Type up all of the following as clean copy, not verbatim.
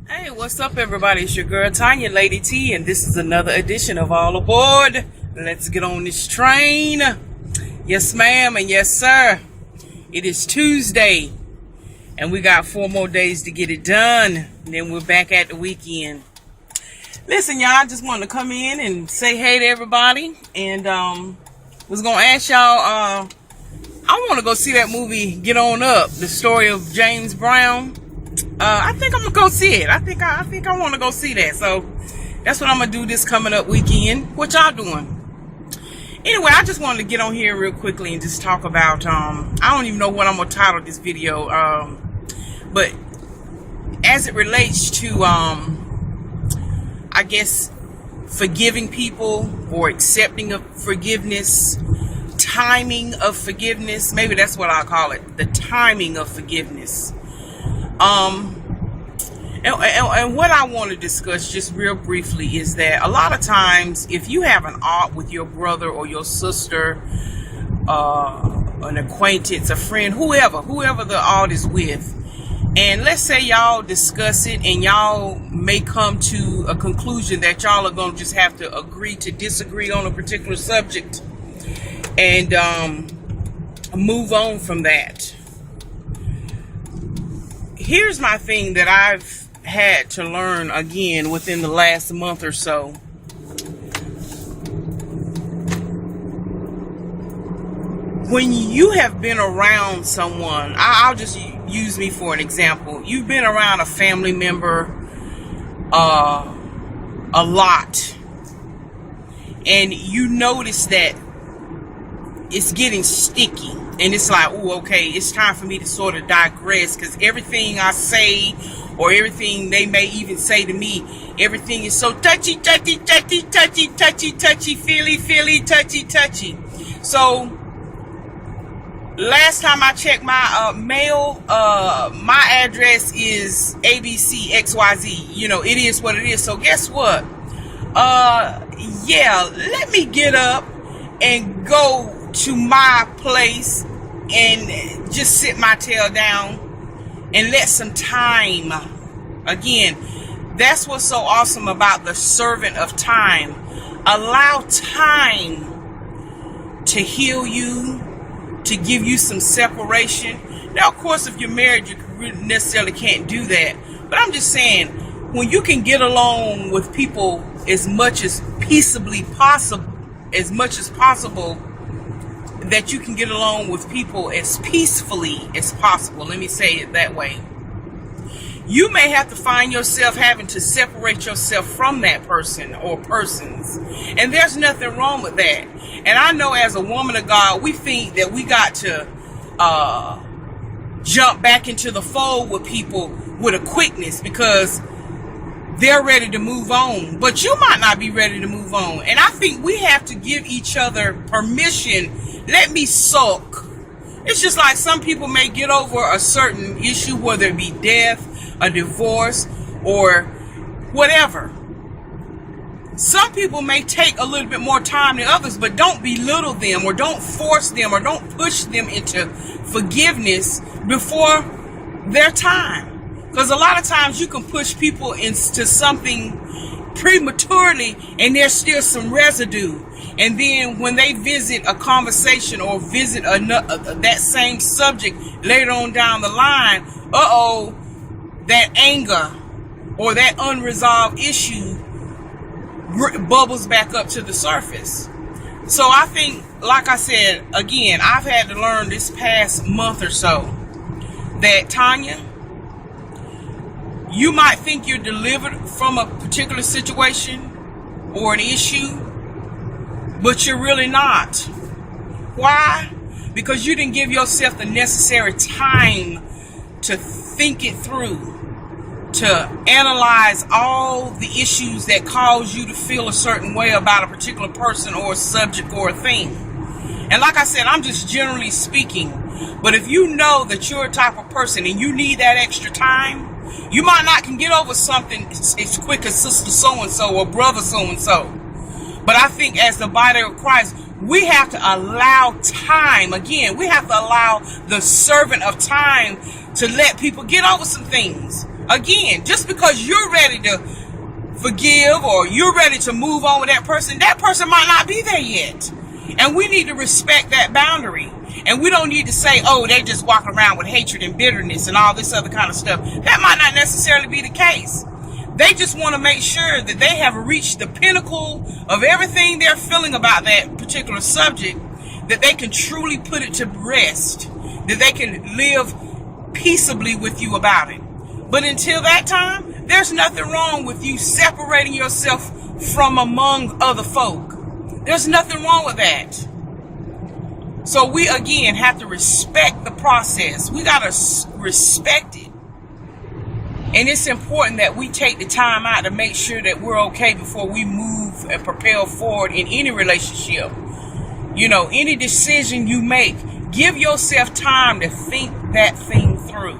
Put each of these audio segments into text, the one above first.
Hey, what's up, everybody? It's your girl Tanya, Lady T, and this is another edition of All Aboard. Let's get on this train. Yes, ma'am, and yes, sir. It is Tuesday, and we got 4 more days to get it done. And then we're back at the weekend. Listen, y'all, I just wanted to come in and say hey to everybody, and was gonna ask y'all. I want to go see that movie, Get On Up, the story of James Brown. I think I'm gonna go see it. I think I want to go see that. So that's what I'm gonna do this coming up weekend. What y'all doing? Anyway, I just wanted to get on here real quickly and just talk about. I don't even know what I'm gonna title this video. But as it relates to, I guess, forgiving people or accepting of forgiveness, timing of forgiveness. Maybe that's what I call it. The timing of forgiveness. And what I want to discuss just real briefly is that a lot of times if you have an art with your brother or your sister, an acquaintance, a friend, whoever the art is with, and let's say y'all discuss it and y'all may come to a conclusion that y'all are going to just have to agree to disagree on a particular subject and move on from that. Here's my thing that I've had to learn again within the last month or so. When you have been around someone, I'll just use me for an example. You've been around a family member a lot, and you notice that it's getting sticky. And it's like, oh, okay, it's time for me to sort of digress, because everything I say or everything they may even say to me, everything is so touchy, touchy, touchy, touchy, touchy, touchy, feely, feely, touchy, touchy. So last time I checked my mail, my address is ABCXYZ. You know, it is what it is. So guess what? Yeah, let me get up and go to my place and just sit my tail down and let some time. Again, that's what's so awesome about the servant of time. Allow time to heal you, to give you some separation. Now, of course, if you're married, you necessarily can't do that. But I'm just saying, when you can get along with people as much as possible, that you can get along with people as peacefully as possible. Let me say it that way. You may have to find yourself having to separate yourself from that person or persons. And there's nothing wrong with that. And I know as a woman of God, we think that we got to jump back into the fold with people with a quickness because they're ready to move on. But you might not be ready to move on. And I think we have to give each other permission. Let me sulk. It's just like some people may get over a certain issue, whether it be death, a divorce, or whatever. Some people may take a little bit more time than others, but don't belittle them or don't force them or don't push them into forgiveness before their time. Because a lot of times you can push people into something prematurely and there's still some residue. And then when they visit a conversation or visit that same subject later on down the line, that anger or that unresolved issue bubbles back up to the surface. So I think, like I said, again, I've had to learn this past month or so that, Tanya, you might think you're delivered from a particular situation or an issue, but you're really not. Why? Because you didn't give yourself the necessary time to think it through, to analyze all the issues that cause you to feel a certain way about a particular person or a subject or a thing. And like I said, I'm just generally speaking. But if you know that you're a type of person and you need that extra time, you might not can get over something as quick as sister so-and-so or brother so-and-so. But I think as the body of Christ, we have to allow time. Again, we have to allow the servant of time to let people get over some things. Again, just because you're ready to forgive or you're ready to move on with that person might not be there yet. And we need to respect that boundary. And we don't need to say, oh, they just walk around with hatred and bitterness and all this other kind of stuff. That might not necessarily be the case. They just want to make sure that they have reached the pinnacle of everything they're feeling about that particular subject, that they can truly put it to rest, that they can live peaceably with you about it. But until that time, there's nothing wrong with you separating yourself from among other folk. There's nothing wrong with that. So we, again, have to respect the process. We got to respect it. And it's important that we take the time out to make sure that we're okay before we move and propel forward in any relationship. You know, any decision you make, give yourself time to think that thing through.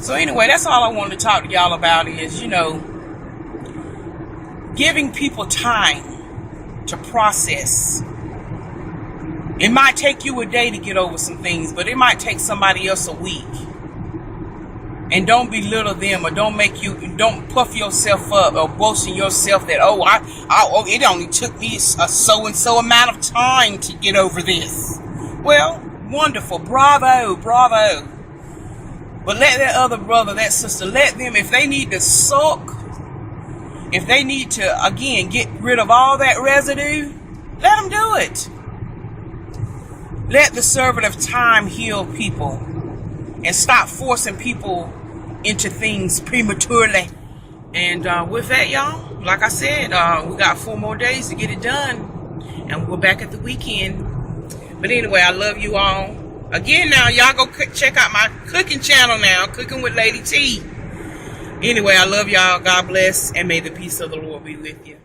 So anyway, that's all I wanted to talk to y'all about is, you know, giving people time to process. It might take you a day to get over some things, but it might take somebody else a week. And don't belittle them, or don't puff yourself up or boast in yourself that, it only took me a so-and-so amount of time to get over this. Well, wonderful. Bravo. But let that other brother, that sister, let them, if they need to sulk, if they need to, again, get rid of all that residue, let them do it. Let the servant of time heal people and stop forcing people into things prematurely. And with that, y'all, like I said, we got 4 more days to get it done, and we're back at the weekend. But anyway, I love you all. Again, now, y'all go check out my cooking channel now, Cooking with Lady T. Anyway, I love y'all. God bless, and may the peace of the Lord be with you.